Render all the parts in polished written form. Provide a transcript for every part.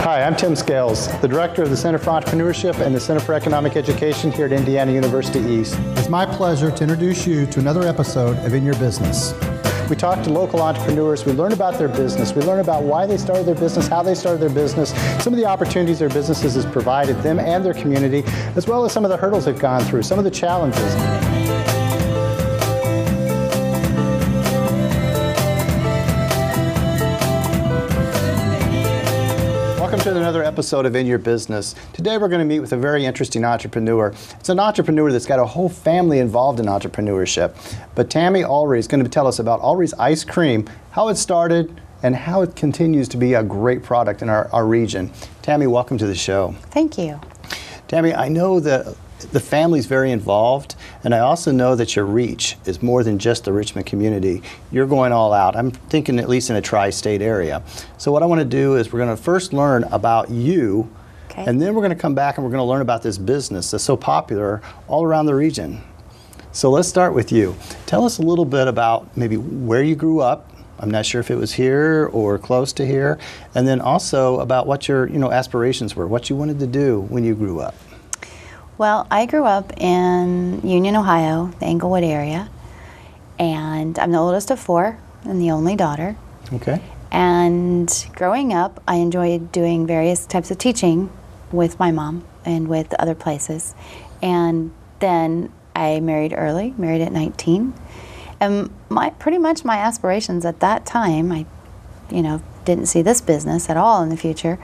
Hi, I'm Tim Scales, the Director of the Center for Entrepreneurship and the Center for Economic Education here at Indiana University East. It's my pleasure to introduce you to another episode of In Your Business. We talk to local entrepreneurs, we learn about their business, we learn about why they started their business, how they started their business, some of the opportunities their businesses has provided them and their community, as well as some of the hurdles they've gone through, some of the challenges. Welcome to another episode of In Your Business. Today we're going to meet with a very interesting entrepreneur. It's an entrepreneur that's got a whole family involved in entrepreneurship. But Tammy Ullery is going to tell us about Ullerys ice cream, how it started, and how it continues to be a great product in our region. Tammy, welcome to the show. Thank you. Tammy, I know that the family's very involved, and I also know that your reach is more than just the Richmond community. You're going all out. I'm thinking at least in a tri-state area. So what I want to do is we're going to first learn about you, okay, and then we're going to come back and we're going to learn about this business that's so popular all around the region. So let's start with you. Tell us a little bit about maybe where you grew up. I'm not sure if it was here or close to here, and then also about what your aspirations were, what you wanted to do when you grew up. Well, I grew up in Union, Ohio, the Englewood area, and I'm the oldest of four and the only daughter. Okay. And growing up, I enjoyed doing various types of teaching with my mom and with other places. And then I married early, married at 19. And pretty much my aspirations at that time, I didn't see this business at all in the future,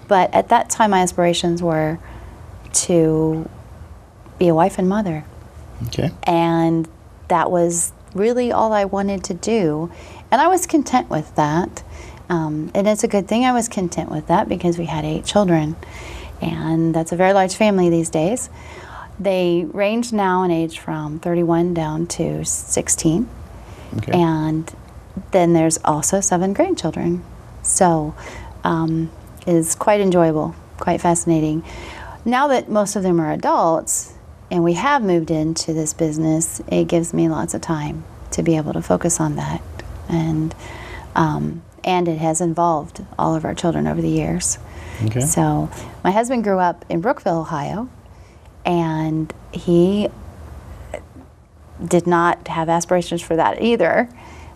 but at that time my aspirations were to be a wife and mother. Okay. And that was really all I wanted to do. And I was content with that. And it's a good thing I was content with that because we had 8 children. And that's a very large family these days. They range now in age from 31 down to 16. Okay. And then there's also 7 grandchildren. So it is quite enjoyable, quite fascinating. Now that most of them are adults and we have moved into this business, it gives me lots of time to be able to focus on that. And it has involved all of our children over the years. Okay. So my husband grew up in Brookville, Ohio, and he did not have aspirations for that either.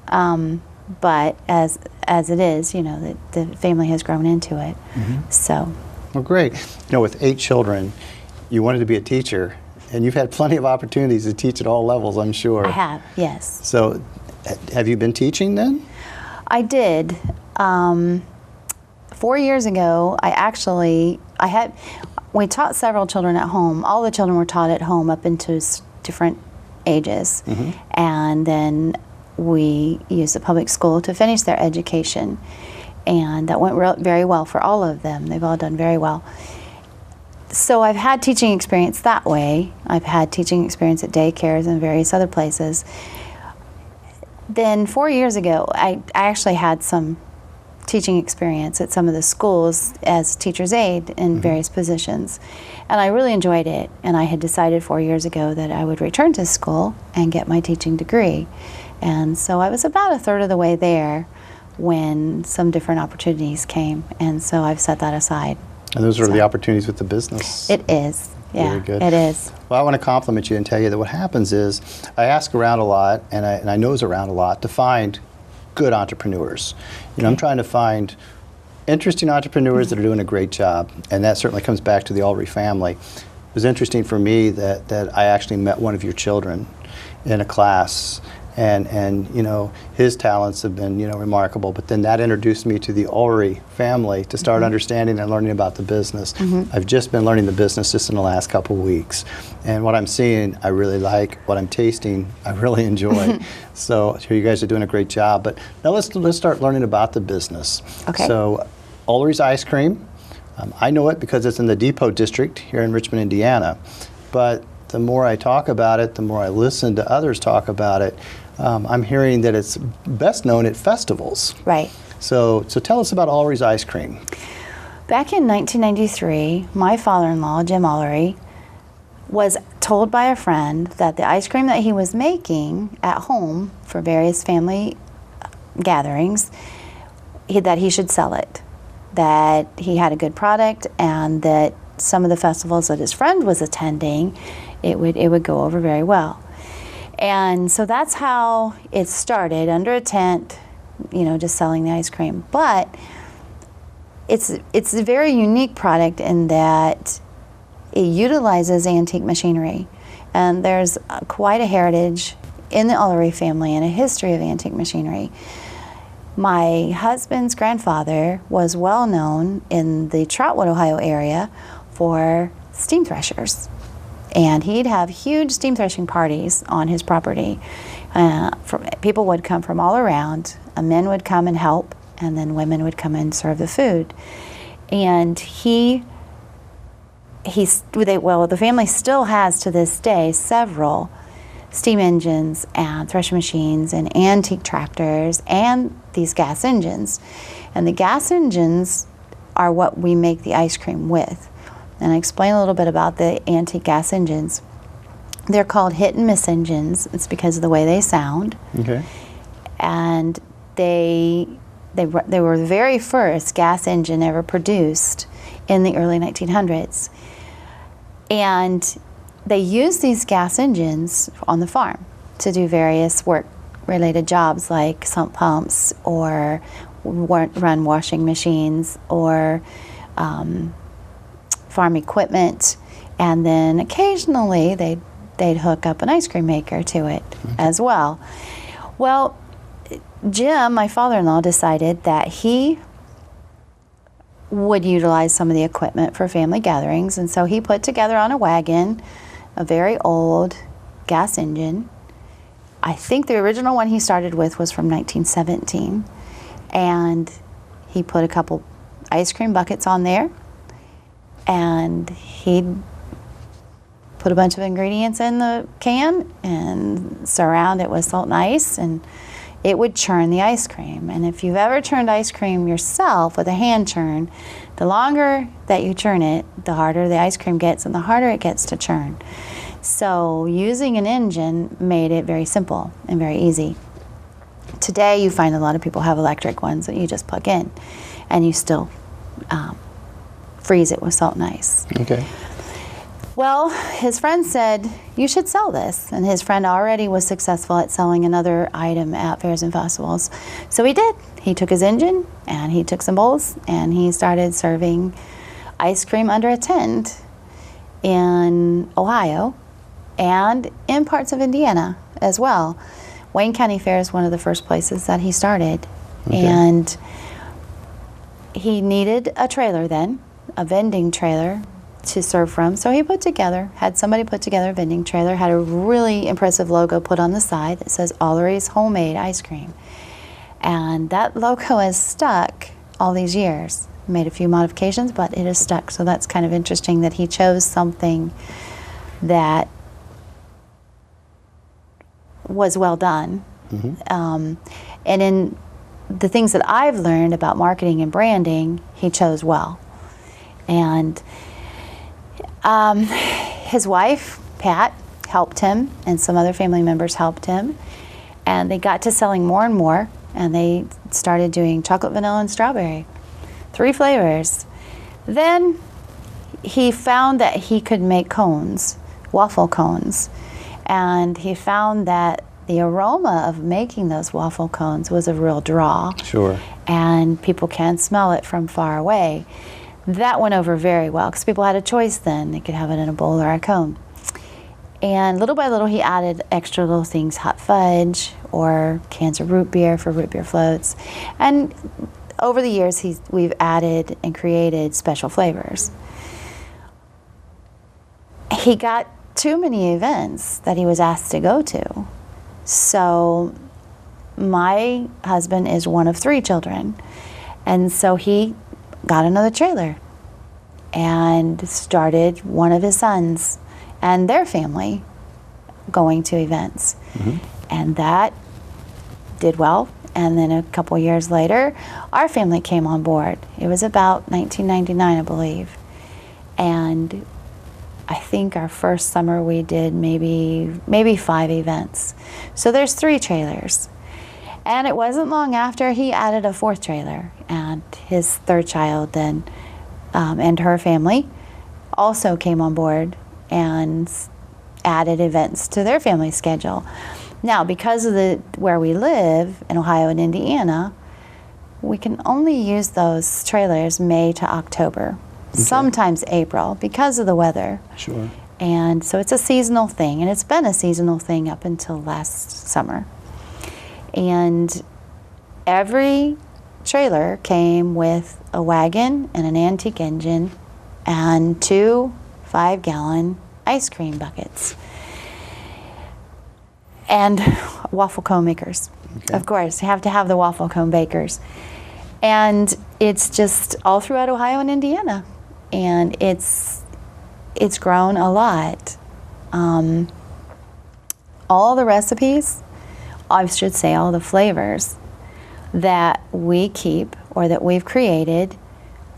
But as it is, the family has grown into it. Mm-hmm. So. Well, great. With 8 children, you wanted to be a teacher, and you've had plenty of opportunities to teach at all levels, I'm sure. I have, yes. So, have you been teaching then? I did. 4 years ago, we taught several children at home. All the children were taught at home up into different ages. Mm-hmm. And then we used the public school to finish their education. And that went very well for all of them. They've all done very well. So I've had teaching experience that way. I've had teaching experience at daycares and various other places. Then 4 years ago, I actually had some teaching experience at some of the schools as teacher's aide in mm-hmm. various positions. And I really enjoyed it. And I had decided 4 years ago that I would return to school and get my teaching degree. And so I was about a third of the way there when some different opportunities came, and so I've set that aside. And those are the opportunities with the business. It is, yeah, very good. It is. Well, I want to compliment you and tell you that what happens is I ask around a lot, and I nose around a lot to find good entrepreneurs. I'm trying to find interesting entrepreneurs that are doing a great job, and that certainly comes back to the Ullery family. It was interesting for me that I actually met one of your children in a class. And his talents have been remarkable, but then that introduced me to the Ullery family to start mm-hmm. understanding and learning about the business. Mm-hmm. I've just been learning the business just in the last couple of weeks, and what I'm seeing I really like, what I'm tasting I really enjoy. So you guys are doing a great job, but now let's start learning about the business. Okay. So Ullerys ice cream, I know it because it's in the Depot district here in Richmond, Indiana, but the more I talk about it, the more I listen to others talk about it, I'm hearing that it's best known at festivals. Right. So tell us about Ullerys ice cream. Back in 1993, my father-in-law, Jim Ullery, was told by a friend that the ice cream that he was making at home for various family gatherings, that he should sell it. that he had a good product, and that some of the festivals that his friend was attending, it would go over very well. And so that's how it started, under a tent, just selling the ice cream. But it's a very unique product in that it utilizes antique machinery. And there's quite a heritage in the Ullery family and a history of antique machinery. My husband's grandfather was well known in the Troutwood, Ohio area for steam threshers. And he'd have huge steam threshing parties on his property. People would come from all around. Men would come and help, and then women would come and serve the food. And the family still has to this day several steam engines and threshing machines and antique tractors and these gas engines. And the gas engines are what we make the ice cream with. And I explain a little bit about the antique gas engines. They're called hit and miss engines. It's because of the way they sound. Okay. And they were the very first gas engine ever produced in the early 1900s. And they used these gas engines on the farm to do various work-related jobs like sump pumps or run washing machines or farm equipment, and then occasionally they'd hook up an ice cream maker to it as well. Well, Jim, my father-in-law, decided that he would utilize some of the equipment for family gatherings, and so he put together on a wagon a very old gas engine. I think the original one he started with was from 1917, and he put a couple ice cream buckets on there, and he'd put a bunch of ingredients in the can and surround it with salt and ice, and it would churn the ice cream. And if you've ever churned ice cream yourself with a hand churn, the longer that you churn it, the harder the ice cream gets and the harder it gets to churn. So using an engine made it very simple and very easy. Today you find a lot of people have electric ones that you just plug in, and you still freeze it with salt and ice. Okay. Well, his friend said, you should sell this. And his friend already was successful at selling another item at fairs and festivals. So he did. He took his engine and he took some bowls and he started serving ice cream under a tent in Ohio and in parts of Indiana as well. Wayne County Fair is one of the first places that he started. Okay. And he needed a trailer then, a vending trailer to serve from. So he had somebody put together a vending trailer, had a really impressive logo put on the side that says Ullerys Homemade Ice Cream. And that logo has stuck all these years. Made a few modifications, but it has stuck. So that's kind of interesting that he chose something that was well done. Mm-hmm. And in the things that I've learned about marketing and branding, he chose well. And his wife, Pat, helped him, and some other family members helped him. And they got to selling more and more, and they started doing chocolate, vanilla, and strawberry. 3 flavors. Then he found that he could make cones, waffle cones. And he found that the aroma of making those waffle cones was a real draw. Sure. And people can smell it from far away. That went over very well because people had a choice then. They could have it in a bowl or a cone. And little by little, he added extra little things, hot fudge or cans of root beer for root beer floats. And over the years, we've added and created special flavors. He got too many events that he was asked to go to. So my husband is one of 3 children. And so he got another trailer and started one of his sons and their family going to events. Mm-hmm. And that did well. And then a couple years later, our family came on board. It was about 1999, I believe. And I think our first summer we did maybe 5 events. So there's 3 trailers. And it wasn't long after he added a fourth trailer, and his third child then, and her family also came on board and added events to their family schedule. Now, because of where we live in Ohio and Indiana, we can only use those trailers May to October, sometimes April, because of the weather. Sure. And so it's a seasonal thing, and it's been a seasonal thing up until last summer. And every trailer came with a wagon and an antique engine and 2 5-gallon ice cream buckets. And waffle cone makers. Okay. Of course, you have to have the waffle cone bakers. And it's just all throughout Ohio and Indiana. And it's grown a lot. All the recipes, I should say all the flavors that we keep or that we've created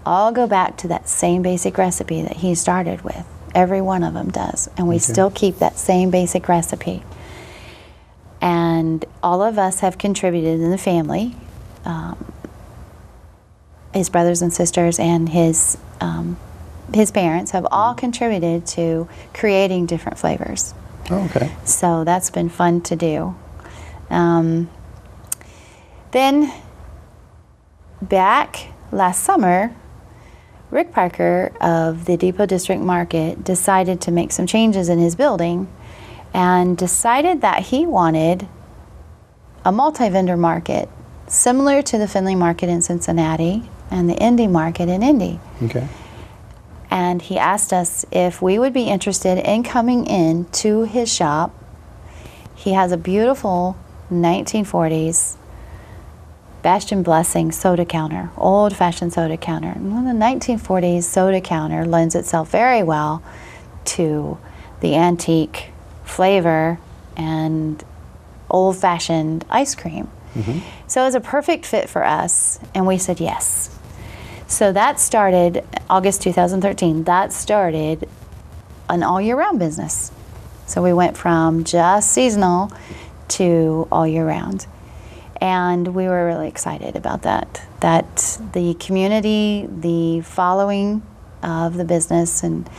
all go back to that same basic recipe that he started with. Every one of them does. And we still keep that same basic recipe. And all of us have contributed in the family, his brothers and sisters and his parents have all contributed to creating different flavors. Oh, okay. So that's been fun to do. Then back last summer, Rick Parker of the Depot District Market decided to make some changes in his building and decided that he wanted a multi-vendor market similar to the Findlay Market in Cincinnati and the Indy Market in Indy. Okay. And he asked us if we would be interested in coming in to his shop. He has a beautiful 1940s Bastion Blessing soda counter, old-fashioned soda counter. And the 1940s soda counter lends itself very well to the antique flavor and old-fashioned ice cream. So it was a perfect fit for us, and we said yes. So that started August 2013. That started an all-year-round business. So we went from just seasonal to all year round. And we were really excited about that. That the community, the following of the business and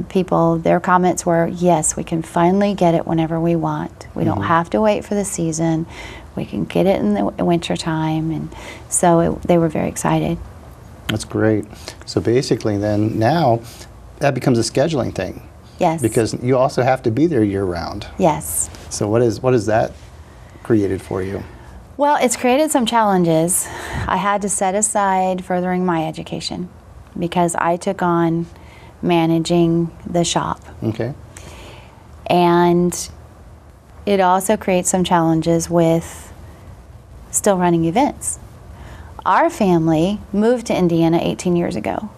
people, their comments were, yes, we can finally get it whenever we want. We don't have to wait for the season. We can get it in the winter time. And so they were very excited. That's great. So basically then now that becomes a scheduling thing. Yes. Because you also have to be there year round. Yes. So what is that created for you? Well, it's created some challenges. I had to set aside furthering my education because I took on managing the shop. Okay. And it also creates some challenges with still running events. Our family moved to Indiana 18 years ago.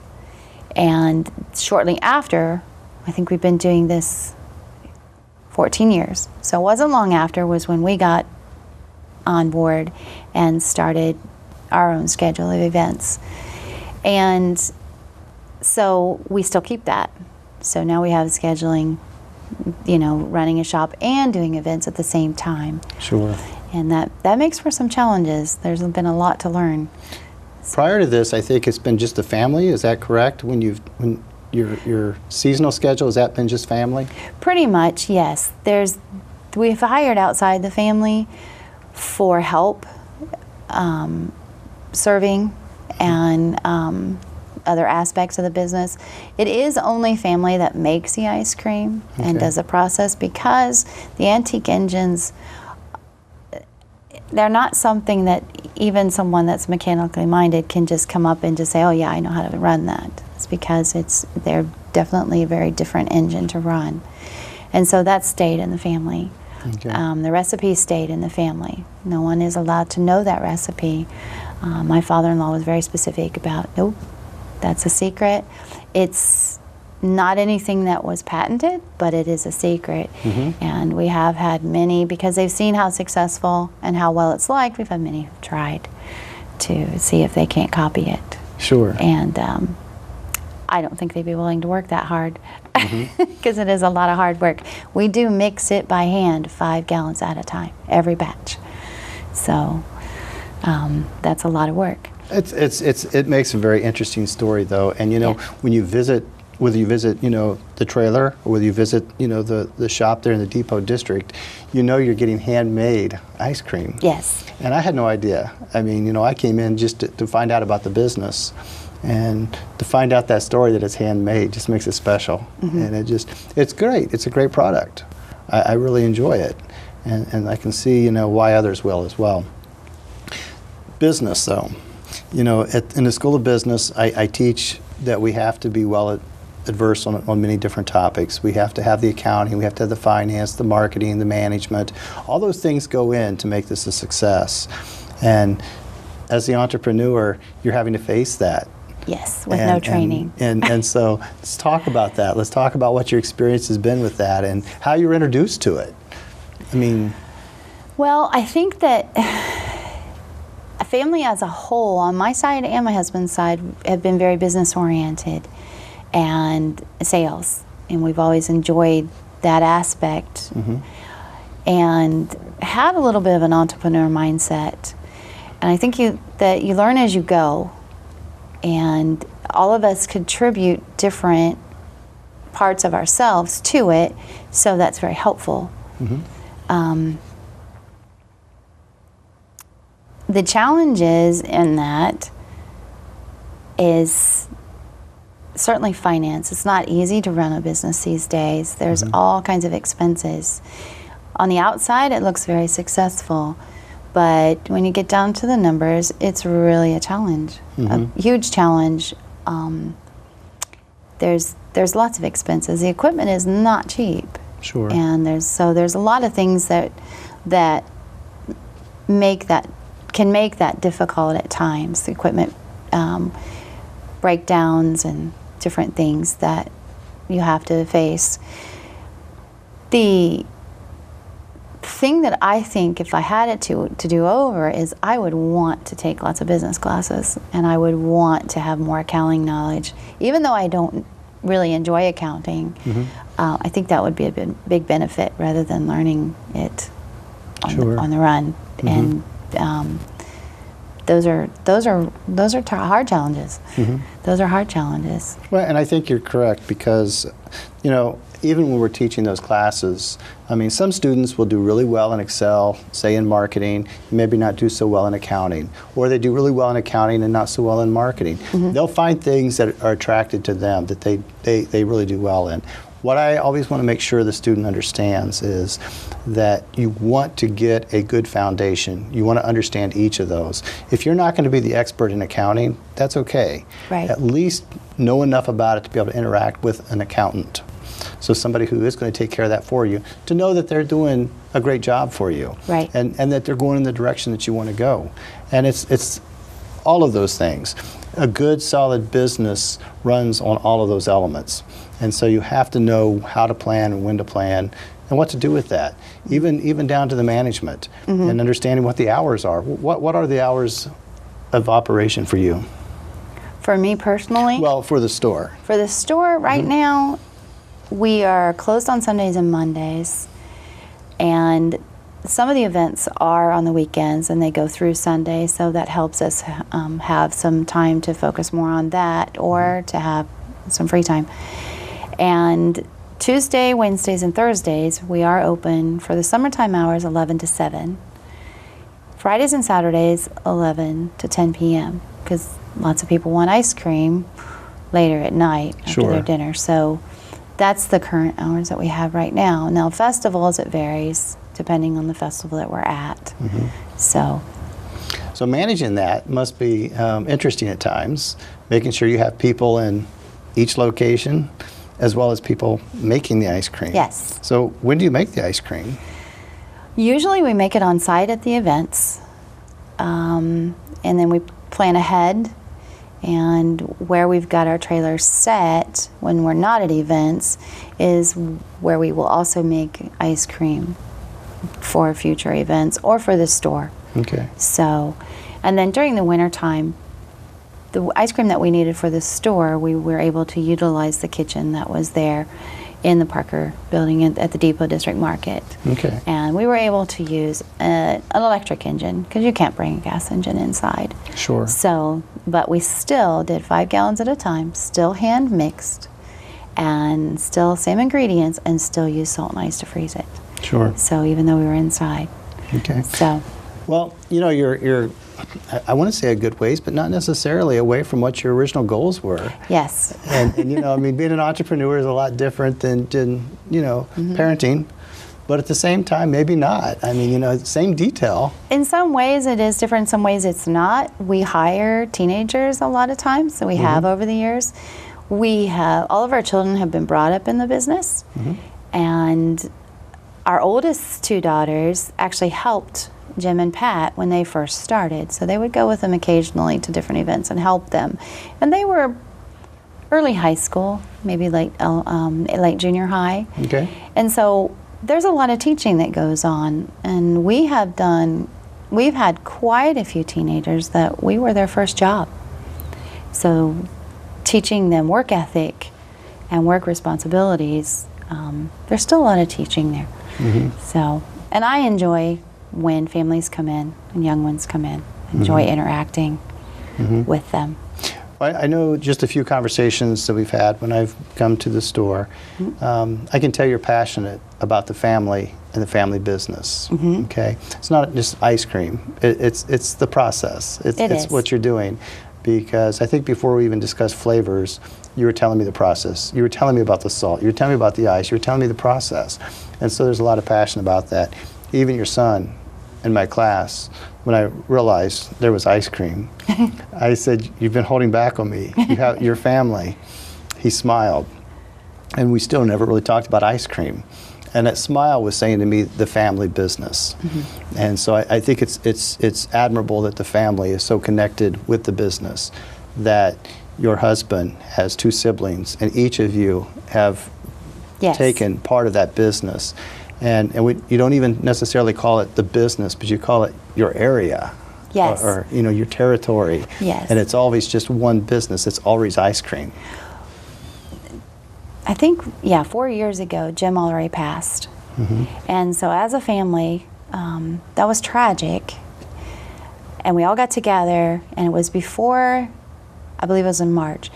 And shortly after, I think we've been doing this 14 years. So it wasn't long after was when we got on board and started our own schedule of events. And so we still keep that. So now we have scheduling, running a shop and doing events at the same time. Sure. And that makes for some challenges. There's been a lot to learn. Prior to this, I think it's been just the family. Is that correct? When your seasonal schedule, has that been just family? Pretty much, yes. We've hired outside the family for help, serving, and other aspects of the business. It is only family that makes the ice cream and does the process because the antique engines, they're not something that even someone that's mechanically minded can just come up and just say, oh yeah, I know how to run that. It's because they're definitely a very different engine to run. And so that stayed in the family. Okay. The recipe stayed in the family. No one is allowed to know that recipe. My father-in-law was very specific about, nope, that's a secret. It's not anything that was patented, but it is a secret. And we have had many, because they've seen how successful and how well it's liked, we've had many who've tried to see if they can't copy it. Sure. And I don't think they'd be willing to work that hard because it is a lot of hard work. We do mix it by hand 5 gallons at a time, every batch. So that's a lot of work. It makes a very interesting story, though. And Yeah. when you visit, whether you visit the trailer or whether you visit the shop there in the Depot District, you're getting handmade ice cream. Yes. And I had no idea. I mean, I came in just to find out about the business, and to find out that story that it's handmade just makes it special. And it's great. It's a great product. I really enjoy it, and I can see why others will as well. Business, though, in the School of Business, I teach that we have to be well adverse on many different topics. We have to have the accounting, we have to have the finance, the marketing, the management. All those things go in to make this a success. And as the entrepreneur, you're having to face that. Yes, with no training. And so let's talk about that. Let's talk about what your experience has been with that and how you were introduced to it. I mean... Well, I think that a family as a whole, on my side and my husband's side, have been very business oriented and sales. And we've always enjoyed that aspect and had a little bit of an entrepreneur mindset. And I think that you learn as you go. And all of us contribute different parts of ourselves to it, so that's very helpful. The challenges in that is certainly finance. It's not easy to run a business these days. There's all kinds of expenses. On the outside, it looks very successful. But when you get down to the numbers, it's really a challenge, a huge challenge. There's lots of expenses. The equipment is not cheap. Sure. And there's a lot of things that can make that difficult at times. The equipment breakdowns and different things that you have to face. The thing that I think, if I had it to do over, is I would want to take lots of business classes, and I would want to have more accounting knowledge. Even though I don't really enjoy accounting, I think that would be a big benefit rather than learning it on the run. And those are hard challenges. Those are hard challenges. Well, and I think you're correct because, even when we're teaching those classes, I mean, some students will do really well in Excel, say in marketing, maybe not do so well in accounting, or they do really well in accounting and not so well in marketing. They'll find things that are attracted to them that they really do well in. What I always want to make sure the student understands is that you want to get a good foundation. You want to understand each of those. If you're not going to be the expert in accounting, that's okay. Right. At least know enough about it to be able to interact with an accountant. So somebody who is going to take care of that for you, to know that they're doing a great job for you. Right. And that they're going in the direction that you want to go. And it's all of those things. A good, solid business runs on all of those elements. And so you have to know how to plan and when to plan and what to do with that, even down to the management and understanding what the hours are. What are the hours of operation for you? For me personally? Well, for the store. For the store, right now, we are closed on Sundays and Mondays. And some of the events are on the weekends and they go through Sunday, so that helps us have some time to focus more on that or to have some free time. And Tuesday, Wednesdays, and Thursdays, we are open for the summertime hours, 11 to 7. Fridays and Saturdays, 11 to 10 p.m. because lots of people want ice cream later at night after their dinner. So that's the current hours that we have right now. Now, festivals, it varies depending on the festival that we're at. So managing that must be interesting at times, making sure you have people in each location as well as people making the ice cream. Yes. So when do you make the ice cream? Usually we make it on site at the events, and then we plan ahead, and where we've got our trailers set when we're not at events is where we will also make ice cream for future events or for the store. Okay. So, and then during the winter time, the ice cream that we needed for the store, we were able to utilize the kitchen that was there in the Parker building at the Depot District Market. Okay. And we were able to use an electric engine because you can't bring a gas engine inside. Sure. So, but we still did 5 gallons at a time, still hand mixed, and still same ingredients, and still use salt and ice to freeze it. Sure. So even though we were inside. Okay. So. Well, you know, you're I want to say a good ways, but not necessarily away from what your original goals were. Yes. And you know, I mean, being an entrepreneur is a lot different than you know, parenting. But at the same time, maybe not. I mean, you know, same detail. In some ways it is different, in some ways it's not. We hire teenagers a lot of times, so we have over the years. We have, all of our children have been brought up in the business, and our oldest 2 daughters actually helped Jim and Pat when they first started. So they would go with them occasionally to different events and help them. And they were early high school, maybe late junior high. Okay. And so there's a lot of teaching that goes on. And we've had quite a few teenagers that we were their first job. So teaching them work ethic and work responsibilities, there's still a lot of teaching there. So, and I enjoy when families come in and young ones come in. Enjoy interacting with them. I know just a few conversations that we've had when I've come to the store. I can tell you're passionate about the family and the family business. Okay, it's not just ice cream. It's the process. It's what you're doing. Because I think before we even discussed flavors, you were telling me the process. You were telling me about the salt. You were telling me about the ice. You were telling me the process. And so there's a lot of passion about that. Even your son in my class, when I realized there was ice cream, I said, "You've been holding back on me. You have your family." He smiled. And we still never really talked about ice cream. And that smile was saying to me, the family business. And so I think it's admirable that the family is so connected with the business, that your husband has 2 siblings, and each of you have taken part of that business. And you don't even necessarily call it the business, but you call it your area. Yes. Or you know, your territory. Yes. And it's always just one business. It's always ice cream. I think, 4 years ago, Jim Ullery passed. And so as a family, that was tragic. And we all got together, and it was before, I believe it was in March,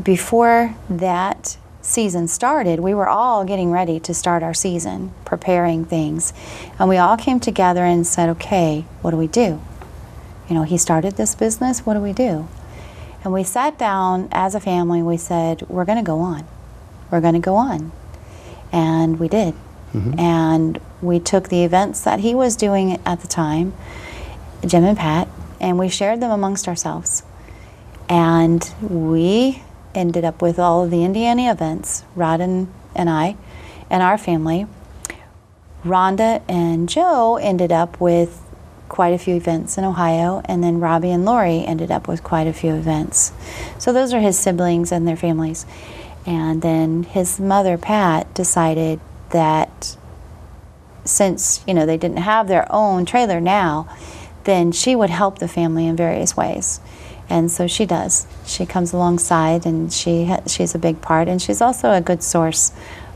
before that season started, we were all getting ready to start our season, preparing things. And we all came together and said, okay, what do we do? You know, he started this business, what do we do? And we sat down as a family, we said, we're going to go on. We're going to go on. And we did. And we took the events that he was doing at the time, Jim and Pat, and we shared them amongst ourselves. And we ended up with all of the Indiana events, Rod and I, and our family. Rhonda and Joe ended up with quite a few events in Ohio, and then Robbie and Lori ended up with quite a few events. So those are his siblings and their families. And then his mother, Pat, decided that since, you know, they didn't have their own trailer now, then she would help the family in various ways. And so she does. She comes alongside, and she's a big part, and she's also a good source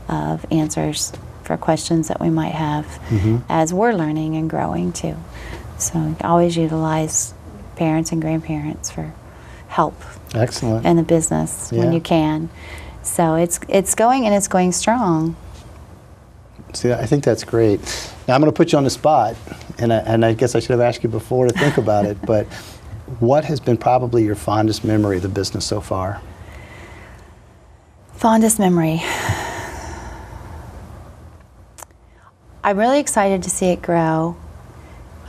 of answers for questions that we might have as we're learning and growing too. So always utilize parents and grandparents for help. Excellent. In the business when you can. So it's going, and it's going strong. See, I think that's great. Now I'm going to put you on the spot, and I guess I should have asked you before to think about it, but what has been probably your fondest memory of the business so far? Fondest memory. I'm really excited to see it grow.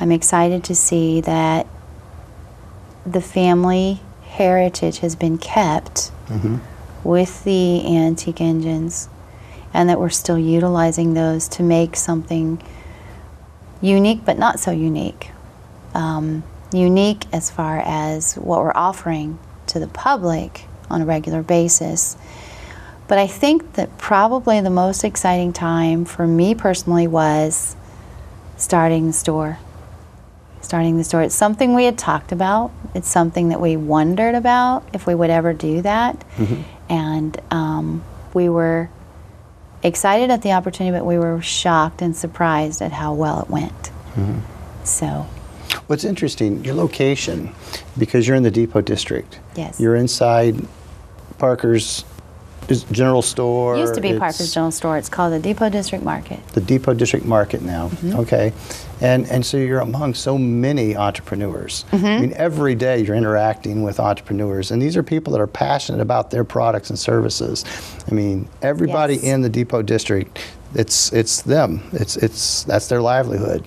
I'm excited to see that the family heritage has been kept with the antique engines, and that we're still utilizing those to make something unique but not so unique. Unique as far as what we're offering to the public on a regular basis. But I think that probably the most exciting time for me personally was starting the store. Starting the store. It's something we had talked about. It's something that we wondered about if we would ever do that. And we were excited at the opportunity, but we were shocked and surprised at how well it went. So, What's interesting, your location, because you're in the Depot District. yes. You're inside Parker's General Store. Used to be It's Parker's General Store. It's called the Depot District Market. the Depot District Market now. Okay. And so you're among so many entrepreneurs. I mean, every day you're interacting with entrepreneurs, and these are people that are passionate about their products and services. I mean, everybody Yes. in the Depot District, it's them. That's their livelihood.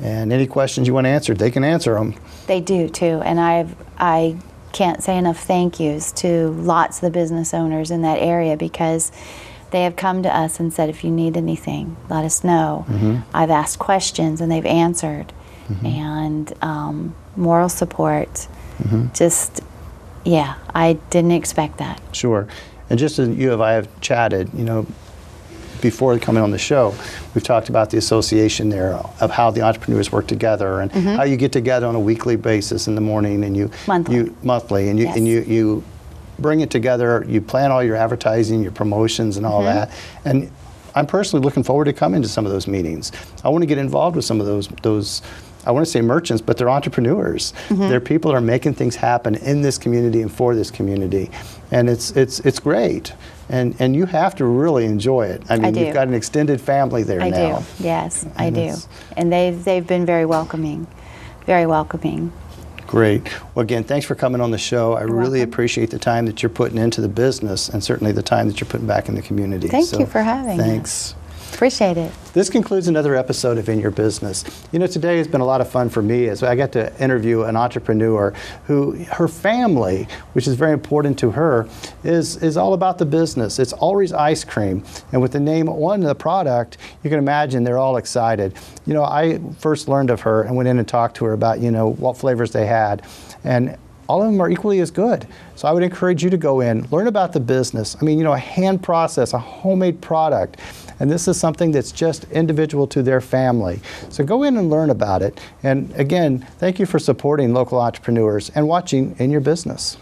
And any questions you want answered, they can answer them. They do too, and I can't say enough thank yous to lots of the business owners in that area, because they have come to us and said, if you need anything, let us know. I've asked questions and they've answered, and moral support. Just, yeah, I didn't expect that. Sure. And just as you and I have chatted, before coming on the show, we've talked about the association there of how the entrepreneurs work together, and how you get together on a weekly basis in the morning, and you monthly, and you bring it together. You plan all your advertising, your promotions, and all that. And I'm personally looking forward to coming to some of those meetings. I want to get involved with some of those. I want to say merchants, but they're entrepreneurs. They're people that are making things happen in this community and for this community, and it's great. And you have to really enjoy it. I mean, you've got an extended family there now. I do. Yes, I do. And they've been very welcoming, very welcoming. Great. Well, again, thanks for coming on the show. I really welcome. appreciate the time that you're putting into the business, and certainly the time that you're putting back in the community. Thank you for having us. Thanks. Appreciate it. This concludes another episode of In Your Business. Today has been a lot of fun for me as I got to interview an entrepreneur who, her family, which is very important to her, is all about the business. It's Ullerys ice cream. And with the name on the product, you can imagine they're all excited. I first learned of her and went in and talked to her about, what flavors they had. And all of them are equally as good. So I would encourage you to go in, learn about the business. I mean, a hand process, a homemade product. And this is something that's just individual to their family. So go in and learn about it. And again, thank you for supporting local entrepreneurs and watching In Your Business.